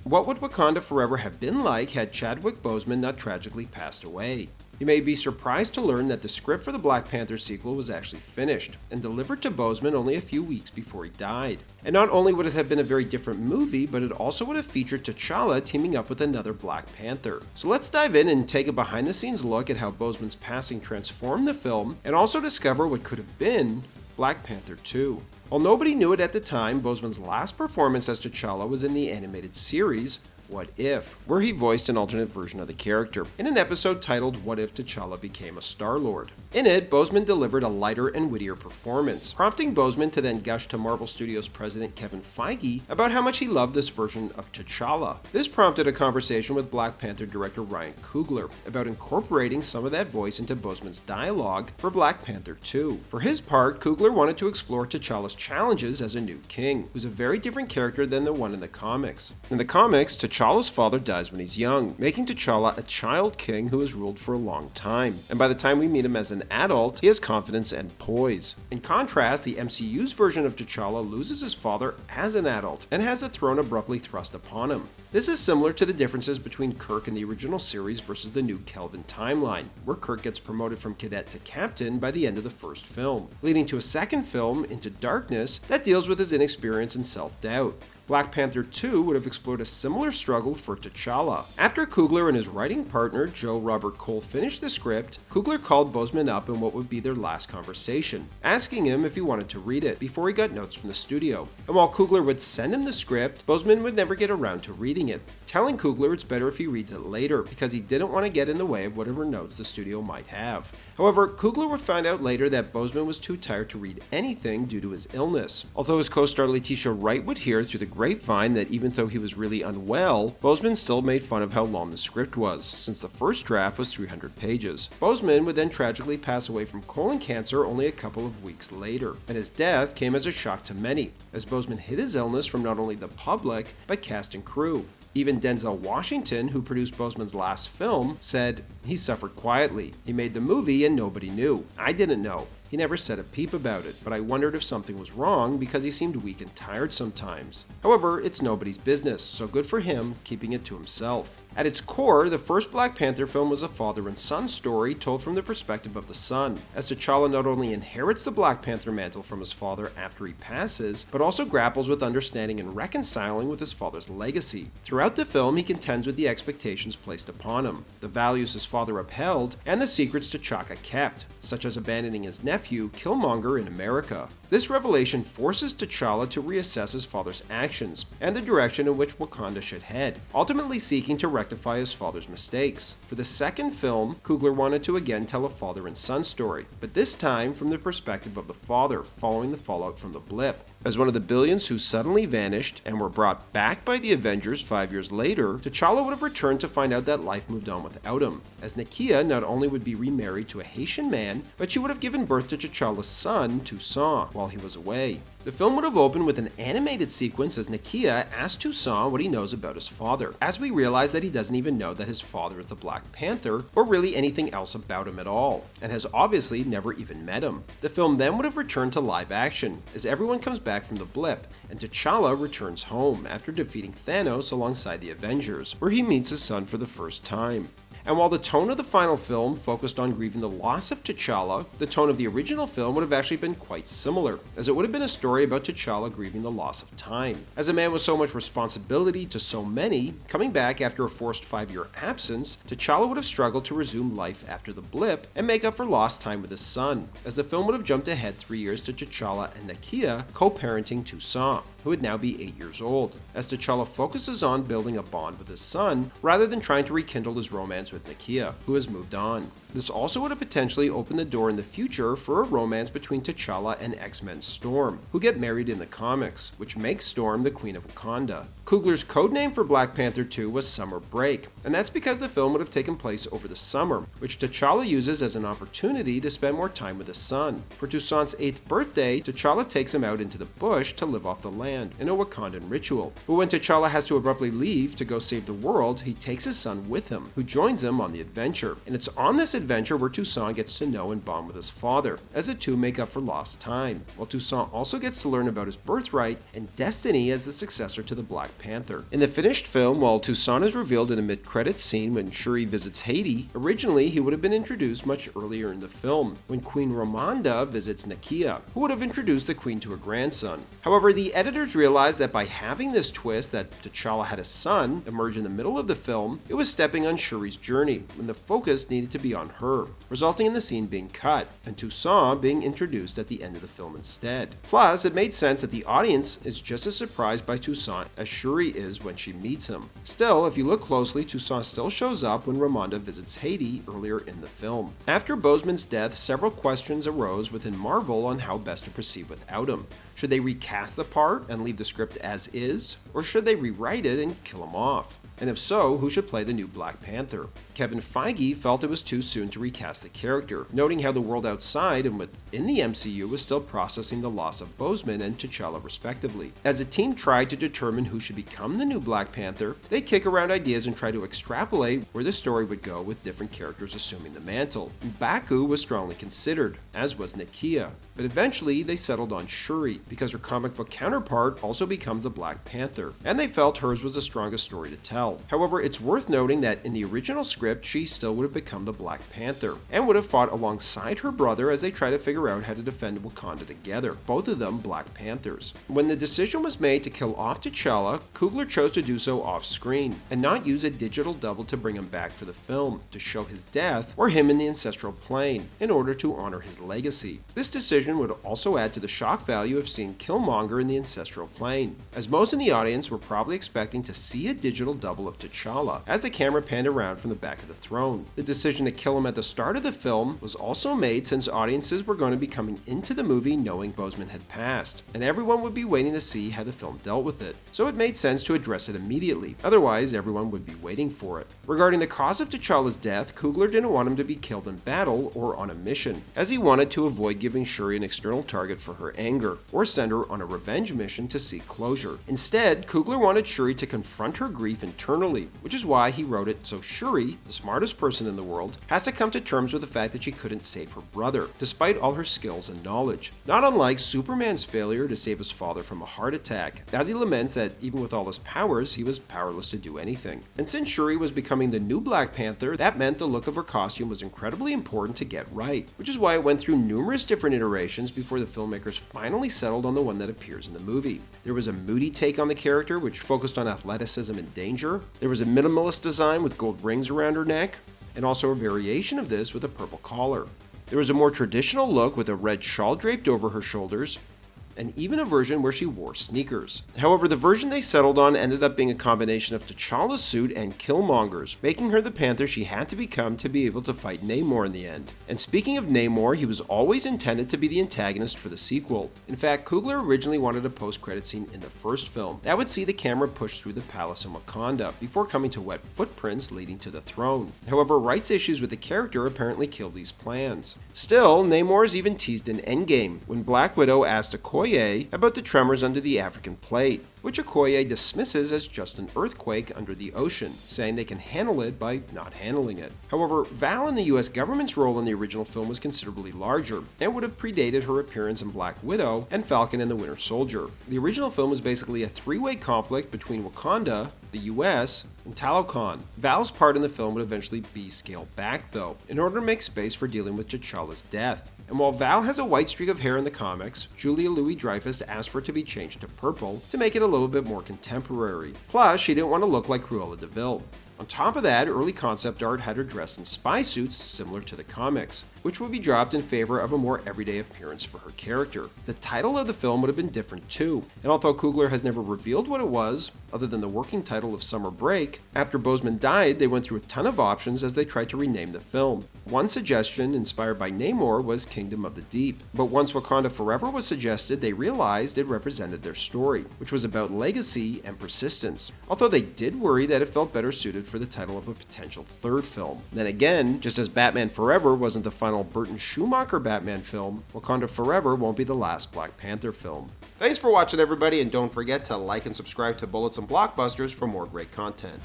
What would Wakanda Forever have been like had Chadwick Boseman not tragically passed away? You may be surprised to learn that the script for the Black Panther sequel was actually finished and delivered to Boseman only a few weeks before he died. And not only would it have been a very different movie, but it also would have featured T'Challa teaming up with another Black Panther. So let's dive in and take a behind the scenes look at how Boseman's passing transformed the film, and also discover what could have been Black Panther 2. While nobody knew it at the time, Boseman's last performance as T'Challa was in the animated series What If, where he voiced an alternate version of the character, in an episode titled What If T'Challa Became a Star-Lord. In it, Boseman delivered a lighter and wittier performance, prompting Boseman to then gush to Marvel Studios president Kevin Feige about how much he loved this version of T'Challa. This prompted a conversation with Black Panther director Ryan Coogler about incorporating some of that voice into Boseman's dialogue for Black Panther 2. For his part, Coogler wanted to explore T'Challa's challenges as a new king, who's a very different character than the one in the comics. In the comics, T'Challa's father dies when he's young, making T'Challa a child king who has ruled for a long time, and by the time we meet him as an adult, he has confidence and poise. In contrast, the MCU's version of T'Challa loses his father as an adult, and has the throne abruptly thrust upon him. This is similar to the differences between Kirk in the original series versus the new Kelvin timeline, where Kirk gets promoted from cadet to captain by the end of the first film, leading to a second film, Into Darkness, that deals with his inexperience and self-doubt. Black Panther 2 would have explored a similar struggle for T'Challa. After Coogler and his writing partner, Joe Robert Cole, finished the script, Coogler called Boseman up in what would be their last conversation, asking him if he wanted to read it before he got notes from the studio. And while Coogler would send him the script, Boseman would never get around to reading it, telling Coogler it's better if he reads it later because he didn't want to get in the way of whatever notes the studio might have. However, Coogler would find out later that Boseman was too tired to read anything due to his illness. Although his co-star Letitia Wright would hear through the grapevine that even though he was really unwell, Boseman still made fun of how long the script was, since the first draft was 300 pages. Boseman would then tragically pass away from colon cancer only a couple of weeks later, and his death came as a shock to many, as Boseman hid his illness from not only the public, but cast and crew. Even Denzel Washington, who produced Boseman's last film, said, "He suffered quietly. He made the movie and nobody knew. I didn't know. He never said a peep about it, but I wondered if something was wrong because he seemed weak and tired sometimes. However, it's nobody's business, so good for him keeping it to himself." At its core, the first Black Panther film was a father and son story told from the perspective of the son, as T'Challa not only inherits the Black Panther mantle from his father after he passes, but also grapples with understanding and reconciling with his father's legacy. Throughout the film, he contends with the expectations placed upon him, the values his father upheld, and the secrets T'Chaka kept, such as abandoning his nephew, Killmonger, in America. This revelation forces T'Challa to reassess his father's actions, and the direction in which Wakanda should head, ultimately seeking to rectify his father's mistakes. For the second film, Coogler wanted to again tell a father and son story, but this time from the perspective of the father, following the fallout from the blip. As one of the billions who suddenly vanished and were brought back by the Avengers 5 years later, T'Challa would have returned to find out that life moved on without him, as Nakia not only would be remarried to a Haitian man, but she would have given birth to T'Challa's son, Toussaint, while he was away. The film would have opened with an animated sequence as Nakia asked Toussaint what he knows about his father, as we realize that he doesn't even know that his father is the Black Panther, or really anything else about him at all, and has obviously never even met him. The film then would have returned to live action, as everyone comes back from the blip, and T'Challa returns home after defeating Thanos alongside the Avengers, where he meets his son for the first time. And while the tone of the final film focused on grieving the loss of T'Challa, the tone of the original film would have actually been quite similar, as it would have been a story about T'Challa grieving the loss of time. As a man with so much responsibility to so many, coming back after a forced 5-year absence, T'Challa would have struggled to resume life after the blip and make up for lost time with his son, as the film would have jumped ahead 3 years to T'Challa and Nakia co-parenting Toussaint, who would now be 8 years old, as T'Challa focuses on building a bond with his son rather than trying to rekindle his romance with Nakia, who has moved on. This also would have potentially opened the door in the future for a romance between T'Challa and X-Men Storm, who get married in the comics, which makes Storm the Queen of Wakanda. Coogler's codename for Black Panther 2 was Summer Break, and that's because the film would have taken place over the summer, which T'Challa uses as an opportunity to spend more time with his son. For Toussaint's 8th birthday, T'Challa takes him out into the bush to live off the land, planned in a Wakandan ritual. But when T'Challa has to abruptly leave to go save the world, he takes his son with him, who joins him on the adventure. And it's on this adventure where Toussaint gets to know and bond with his father, as the two make up for lost time, while Toussaint also gets to learn about his birthright and destiny as the successor to the Black Panther. In the finished film, while Toussaint is revealed in a mid-credits scene when Shuri visits Haiti, originally he would have been introduced much earlier in the film, when Queen Ramonda visits Nakia, who would have introduced the queen to her grandson. However, the editors realized that by having this twist that T'Challa had a son emerge in the middle of the film, it was stepping on Shuri's journey, when the focus needed to be on her, resulting in the scene being cut, and Toussaint being introduced at the end of the film instead. Plus, it made sense that the audience is just as surprised by Toussaint as Shuri is when she meets him. Still, if you look closely, Toussaint still shows up when Ramonda visits Haiti earlier in the film. After Boseman's death, several questions arose within Marvel on how best to proceed without him. Should they recast the part and leave the script as is, or should they rewrite it and kill him off? And if so, who should play the new Black Panther? Kevin Feige felt it was too soon to recast the character, noting how the world outside and within the MCU was still processing the loss of Boseman and T'Challa respectively. As the team tried to determine who should become the new Black Panther, they kick around ideas and try to extrapolate where the story would go with different characters assuming the mantle. M'Baku was strongly considered, as was Nakia, but eventually they settled on Shuri, because her comic book counterpart also becomes the Black Panther, and they felt hers was the strongest story to tell. However, it's worth noting that in the original script, she still would have become the Black Panther, and would have fought alongside her brother as they try to figure out how to defend Wakanda together, both of them Black Panthers. When the decision was made to kill off T'Challa, Coogler chose to do so off-screen, and not use a digital double to bring him back for the film, to show his death, or him in the ancestral plane, in order to honor his legacy. This decision would also add to the shock value of seeing Killmonger in the ancestral plane, as most in the audience were probably expecting to see a digital double of T'Challa as the camera panned around from the back of the throne. The decision to kill him at the start of the film was also made since audiences were going to be coming into the movie knowing Boseman had passed, and everyone would be waiting to see how the film dealt with it, so it made sense to address it immediately, otherwise everyone would be waiting for it. Regarding the cause of T'Challa's death, Coogler didn't want him to be killed in battle or on a mission, as he wanted to avoid giving Shuri an external target for her anger, or send her on a revenge mission to seek closure. Instead, Coogler wanted Shuri to confront her grief internally, which is why he wrote it so Shuri, the smartest person in the world, has to come to terms with the fact that she couldn't save her brother, despite all her skills and knowledge. Not unlike Superman's failure to save his father from a heart attack, as he laments that even with all his powers, he was powerless to do anything. And since Shuri was becoming the new Black Panther, that meant the look of her costume was incredibly important to get right, which is why it went through numerous different iterations before the filmmakers finally settled on the one that appears in the movie. There was a moody take on the character, which focused on athleticism and danger. There was a minimalist design with gold rings around her neck, and also a variation of this with a purple collar. There was a more traditional look with a red shawl draped over her shoulders, and even a version where she wore sneakers. However, the version they settled on ended up being a combination of T'Challa's suit and Killmonger's, making her the Panther she had to become to be able to fight Namor in the end. And speaking of Namor, he was always intended to be the antagonist for the sequel. In fact, Coogler originally wanted a post-credit scene in the first film that would see the camera push through the palace in Wakanda, before coming to wet footprints leading to the throne. However, rights issues with the character apparently killed these plans. Still, Namor is even teased in Endgame, when Black Widow asked Okoye about the tremors under the African plate, which Okoye dismisses as just an earthquake under the ocean, saying they can handle it by not handling it. However, Val in the US government's role in the original film was considerably larger, and would have predated her appearance in Black Widow and Falcon and the Winter Soldier. The original film was basically a three-way conflict between Wakanda, the US, and Talokan. Val's part in the film would eventually be scaled back, though, in order to make space for dealing with T'Challa's death. And while Val has a white streak of hair in the comics, Julia Louis-Dreyfus asked for it to be changed to purple to make it a little bit more contemporary. Plus, she didn't want to look like Cruella de Vil. On top of that, early concept art had her dressed in spy suits similar to the comics, which would be dropped in favor of a more everyday appearance for her character. The title of the film would have been different too, and although Coogler has never revealed what it was, other than the working title of Summer Break, after Boseman died, they went through a ton of options as they tried to rename the film. One suggestion, inspired by Namor, was Kingdom of the Deep, but once Wakanda Forever was suggested, they realized it represented their story, which was about legacy and persistence, although they did worry that it felt better suited for the title of a potential third film. Then again, just as Batman Forever wasn't the final final Burton Schumacher Batman film, Wakanda Forever won't be the last Black Panther film. Thanks for watching, everybody, and don't forget to like and subscribe to Bullets and Blockbusters for more great content.